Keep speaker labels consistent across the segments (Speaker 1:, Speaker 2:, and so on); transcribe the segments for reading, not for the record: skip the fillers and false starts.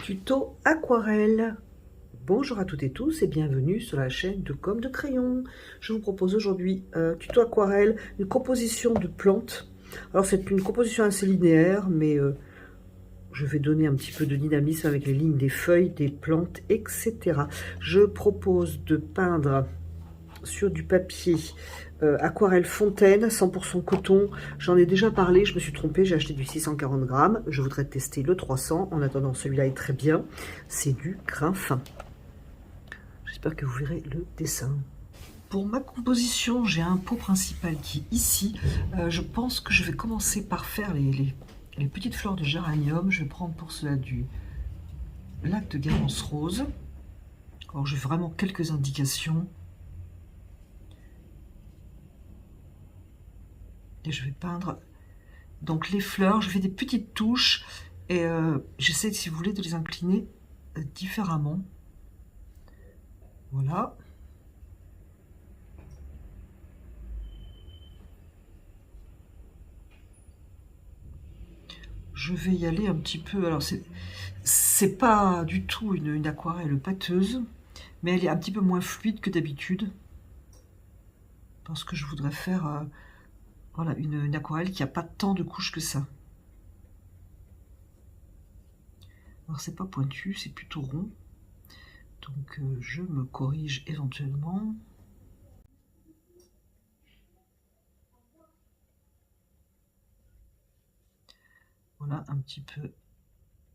Speaker 1: Tuto aquarelle. Bonjour à toutes et tous et bienvenue sur la chaîne de Com de Crayon. Je vous propose aujourd'hui un tuto aquarelle, une composition de plantes. Alors c'est une composition assez linéaire, mais je vais donner un petit peu de dynamisme avec les lignes des feuilles, des plantes, etc. Je propose de peindre sur du papier aquarelle fontaine 100% coton. J'en ai déjà parlé, je me suis trompée, j'ai acheté du 640 grammes. Je voudrais tester le 300. En attendant, celui-là est très bien. C'est du grain fin. J'espère que vous verrez le dessin. Pour ma composition, j'ai un pot principal qui est ici. Je pense que je vais commencer par faire les petites fleurs de géranium. Je vais prendre pour cela du lac de Garance rose. Alors j'ai vraiment quelques indications. Et je vais peindre donc les fleurs. Je fais des petites touches et j'essaie, si vous voulez, de les incliner différemment. Voilà. Je vais y aller un petit peu. Alors c'est pas du tout une aquarelle pâteuse, mais elle est un petit peu moins fluide que d'habitude parce que je voudrais faire voilà, une aquarelle qui a pas tant de couches que ça. Alors c'est pas pointu, c'est plutôt rond, donc je me corrige éventuellement. Voilà, un petit peu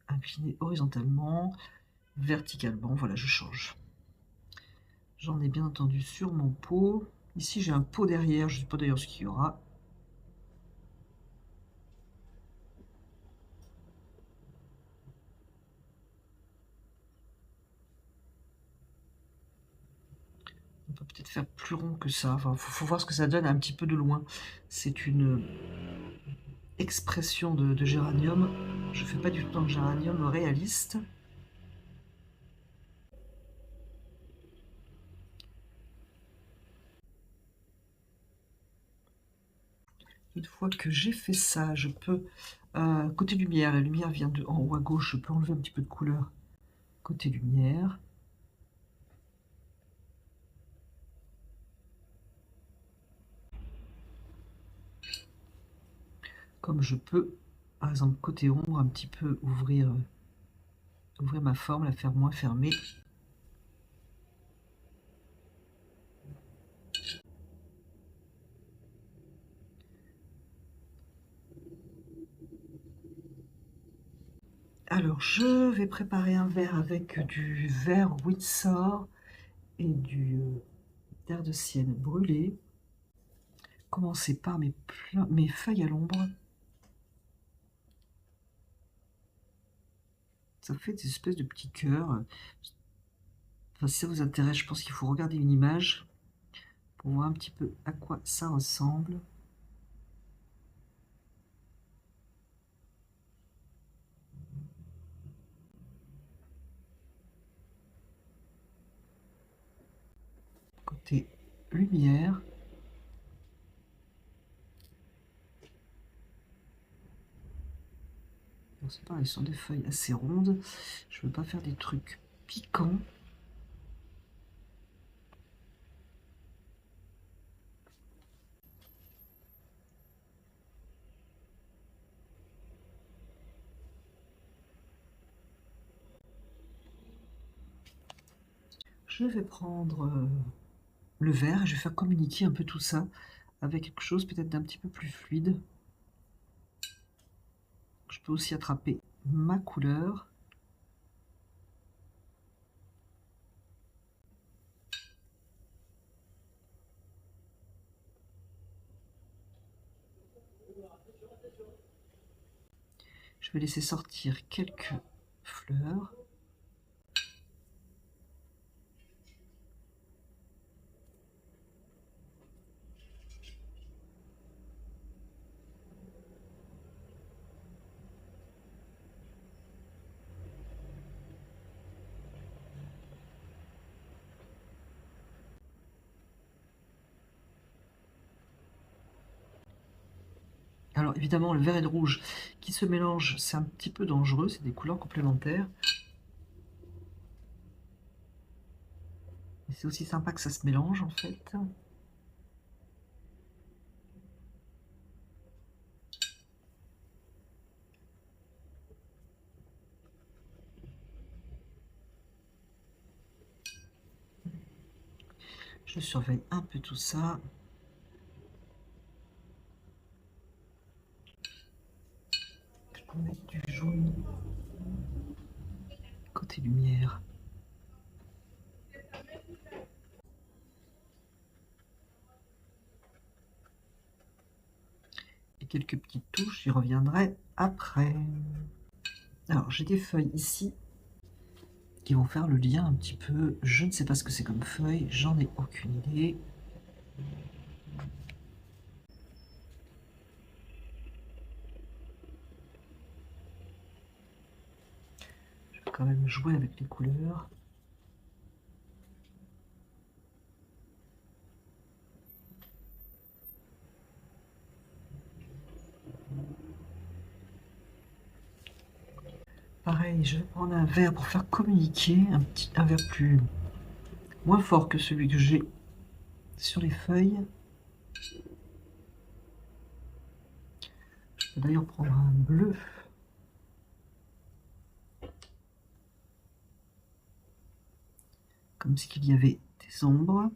Speaker 1: incliné horizontalement, verticalement, voilà, je change. J'en ai bien entendu sur mon pot. Ici j'ai un pot derrière, je ne sais pas d'ailleurs ce qu'il y aura. On peut peut-être faire plus rond que ça. Enfin, faut voir ce que ça donne un petit peu de loin. C'est une expression de géranium. Je fais pas du tout un géranium réaliste. Une fois que j'ai fait ça, je peux... côté lumière, la lumière vient de en haut à gauche. Je peux enlever un petit peu de couleur. Côté lumière. Comme je peux, par exemple, côté ombre, un petit peu ouvrir ma forme, la faire moins fermée. Alors, je vais préparer un verre avec du verre Windsor et du terre de sienne brûlée. Commencer par mes feuilles à l'ombre. Ça fait des espèces de petits cœurs. Enfin, si ça vous intéresse, je pense qu'il faut regarder une image pour voir un petit peu à quoi ça ressemble. Côté lumière. C'est pareil, ce sont des feuilles assez rondes. Je ne veux pas faire des trucs piquants. Je vais prendre le verre et je vais faire communiquer un peu tout ça avec quelque chose peut-être d'un petit peu plus fluide. Je peux aussi attraper ma couleur. Je vais laisser sortir quelques fleurs. Alors évidemment, le vert et le rouge qui se mélangent, c'est un petit peu dangereux, c'est des couleurs complémentaires. Et c'est aussi sympa que ça se mélange en fait. Je surveille un peu tout ça. Je peux mettre du jaune côté lumière. Et quelques petites touches, j'y reviendrai après. Alors j'ai des feuilles ici qui vont faire le lien un petit peu. Je ne sais pas ce que c'est comme feuille, j'en ai aucune idée. Je vais quand même jouer avec les couleurs. Pareil, je vais prendre un verre pour faire communiquer, un verre moins fort que celui que j'ai sur les feuilles. Je peux d'ailleurs prendre un bleu. Comme s'il y avait des ombres.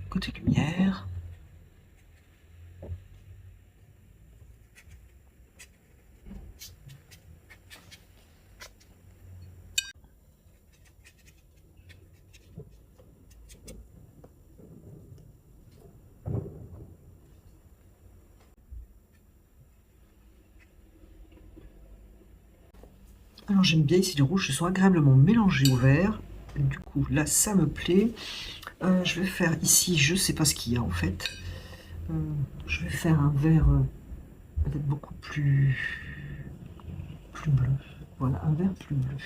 Speaker 1: Côté lumière. Alors j'aime bien ici les rouges, ils sont agréablement mélangés au vert. Du coup là ça me plaît. Je vais faire ici, je sais pas ce qu'il y a en fait. Je vais faire un vert peut-être beaucoup plus bleu. Voilà, un vert plus bleu.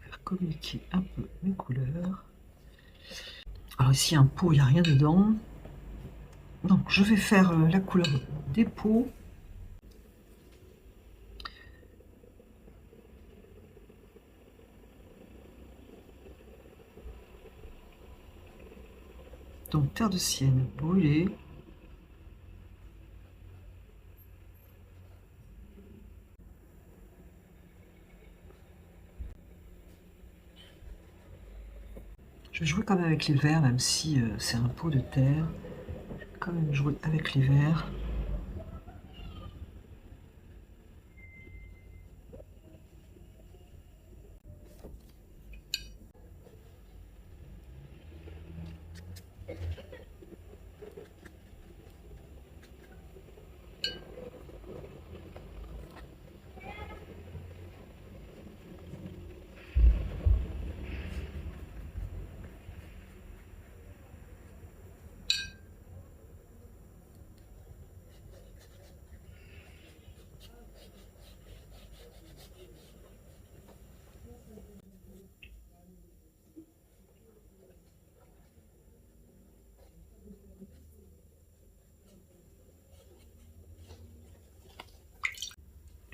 Speaker 1: Faire communiquer un peu mes couleurs. Alors ici un pot, il n'y a rien dedans. Donc je vais faire la couleur des pots. Donc terre de sienne brûlée. Je vais jouer quand même avec les verts, même si c'est un pot de terre. Je vais quand même jouer avec les verts.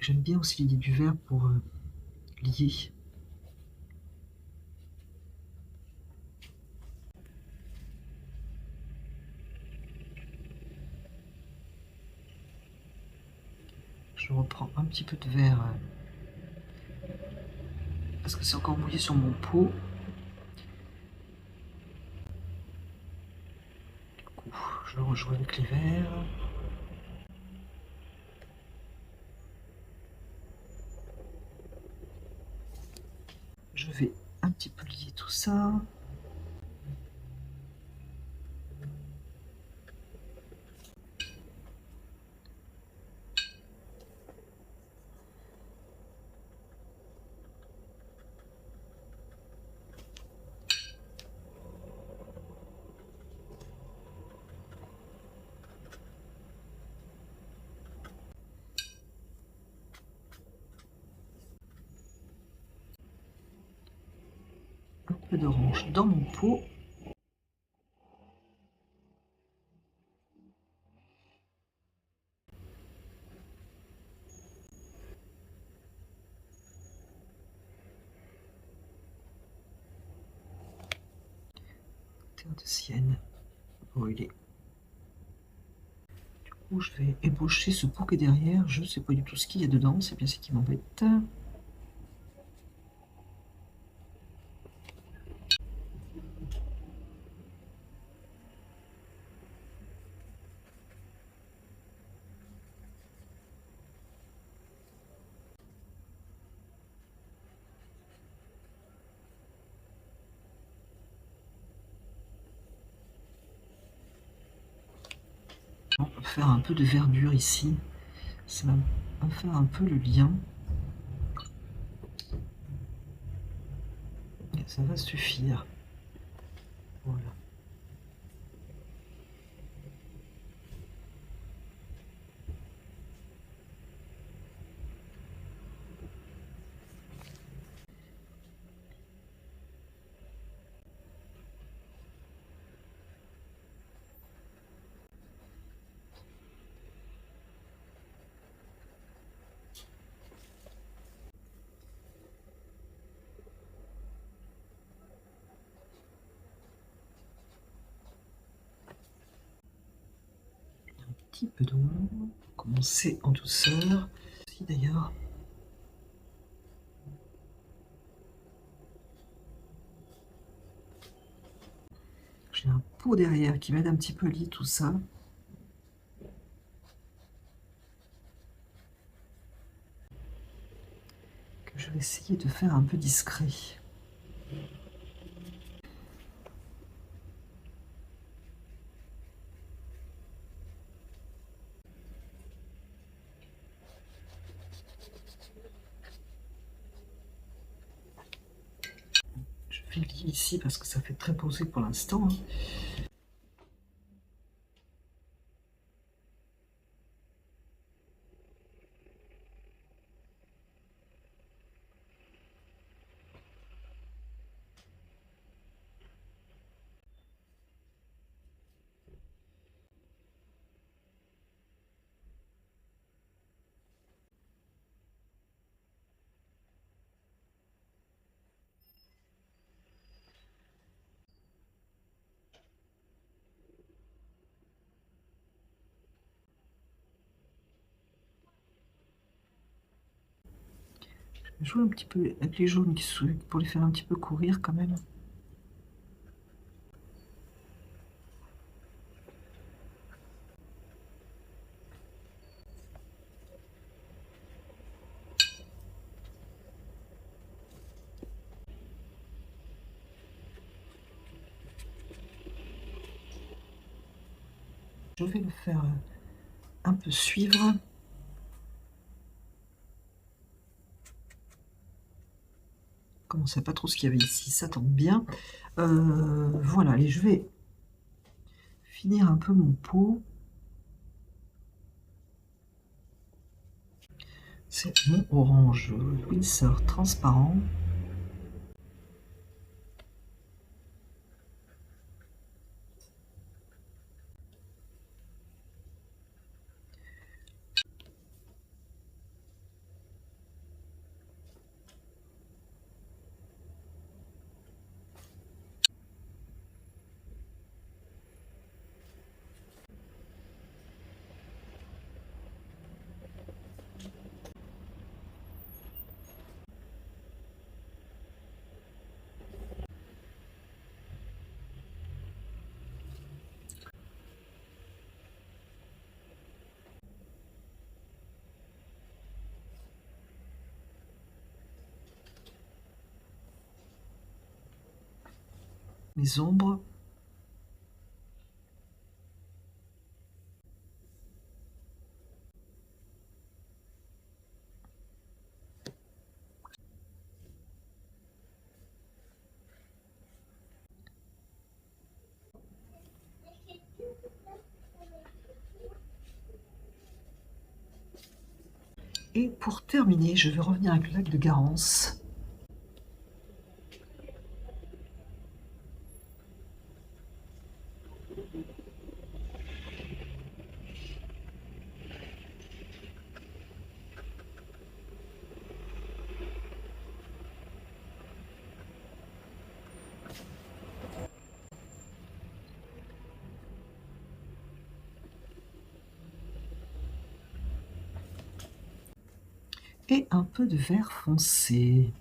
Speaker 1: J'aime bien aussi l'idée du vert pour lier. Je reprends un petit peu de vert parce que c'est encore mouillé sur mon pot. Du coup, je rejoue avec les verts. vais un petit peu lier tout ça. Un peu d'orange dans mon pot. Terre de sienne brûlée. Du coup, je vais ébaucher ce pot qui est derrière. Je ne sais pas du tout ce qu'il y a dedans, c'est bien ce qui m'embête. On va faire un peu de verdure ici. Ça va faire un peu le lien. Et ça va suffire. Voilà. Petit peu d'eau, commencer en douceur. Ici d'ailleurs. J'ai un pot derrière qui m'aide un petit peu à lier tout ça. Que je vais essayer de faire un peu discret. Je vais lier ici parce que ça fait très posé pour l'instant. Je vais jouer un petit peu avec les jaunes pour les faire un petit peu courir quand même. Je vais le faire un peu suivre. Comme on ne sait pas trop ce qu'il y avait ici, ça tombe bien. Voilà, et je vais finir un peu mon pot. C'est mon orange Winsor transparent. mes ombres. Et pour terminer, je vais revenir avec le lac de Garance. Et un peu de vert foncé.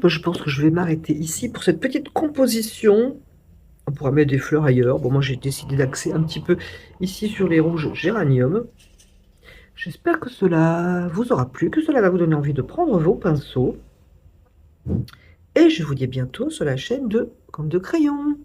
Speaker 1: Bah, je pense que je vais m'arrêter ici pour cette petite composition. On pourra mettre des fleurs ailleurs. Bon, moi j'ai décidé d'axer un petit peu ici sur les rouges géraniums. J'espère que cela vous aura plu, que cela va vous donner envie de prendre vos pinceaux. Et je vous dis à bientôt sur la chaîne de Comme de Crayon.